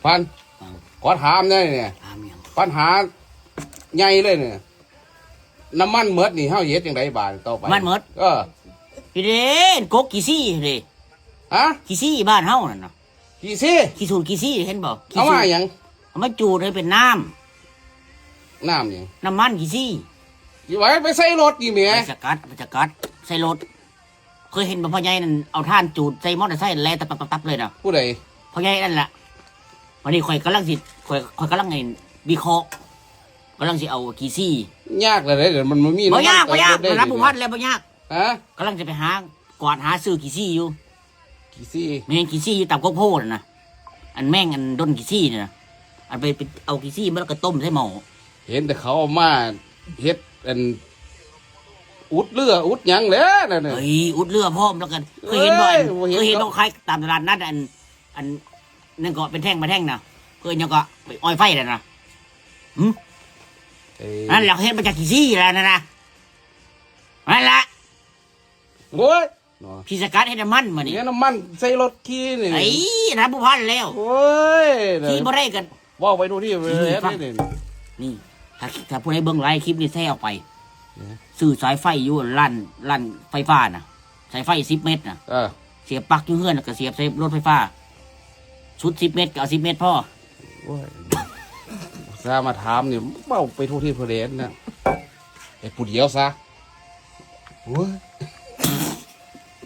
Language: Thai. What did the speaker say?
พันขอถามได้เนี่ยปัญหาใหญ่เลยเนี่ยน้ำมันเมดนี่เฮาเฮ็ดจังไดบาดต่อไปมันเมดพี่เด่นกกกี่ซี่เลยฮะกี่ซี่บ้านเฮานั่นน่ะกี่ซี่กี่สูตรกี่ซี่เห็นบ่เอามาหยังเอามาจูดให้เป็นน้ำหยังน้ำมันกี่ซี่สิไว้ไปใส่รถนี่แหมสกัดใส่รถเคยเห็นบ่พ่อใหญ่นั่นเอาท่านจูดใส่มอเตอร์ไซค์แล่ตับเลยน่ะผู้ใดพ่อใหญ่นั่นแหละวันนี้ข่อยกำลังสิข่อยกำลังไงวิเคราะห์กำลังสิเอากี่ซี่ยากเลยเดี๋ยวมันมีบ่ยากรับบุพันแล้วบ่ยากฮะกำลังจะไปหากอดหาซื้อกี่ซี่อยู่กี่ซี่แม่งกี่ซี่อยู่ตับโคโพดนะอันแม่งอันด้นกี่ซี่เนี่ยอันไปเอากี่ซี่มาแล้วก็ต้มใส่หม้อเห็นแต่เขาเอามาเฮ็ดอันอุดเรืออุดหยังแล้วนั่นน่ะเฮ้ยอุดเรือพร้อมแล้วกันเคยเห็นบ่เคยเห็นบ่ใครตามตลาดนัดอันนั่นก็เป็นแท่งมาแท่งนะเคยยังก็ไปอ้อยไฟแล้วนะนั่นแหละเห็นมาจากกี่ซี่แล้วนะนั่นแหละโอ้ยพี่สกัดให้น้ำมันมานี่น้ำมันใส่รถขี้นี่ไอ้รับบุพันแล้วโอ้ยขี้บ่ได้กันว่าไปดูที่นี่ถ้าผู้ใดเบิ่งไลฟ์คลิปนี้แท้ออกไปซื้อสายไฟอยู่ลั่นไฟฟ้าน่ะสายไฟ10 เมตรน่ะเสียบปลั๊กอยู่เฮือนก็เสียบใส่รถไฟฟ้าชุด10 เมตรก็เอา10 เมตรพ่อซามาถามนี่เบ้าไปทุกที่เพลินนะไอ้ผู้เดียวซะโอ้ย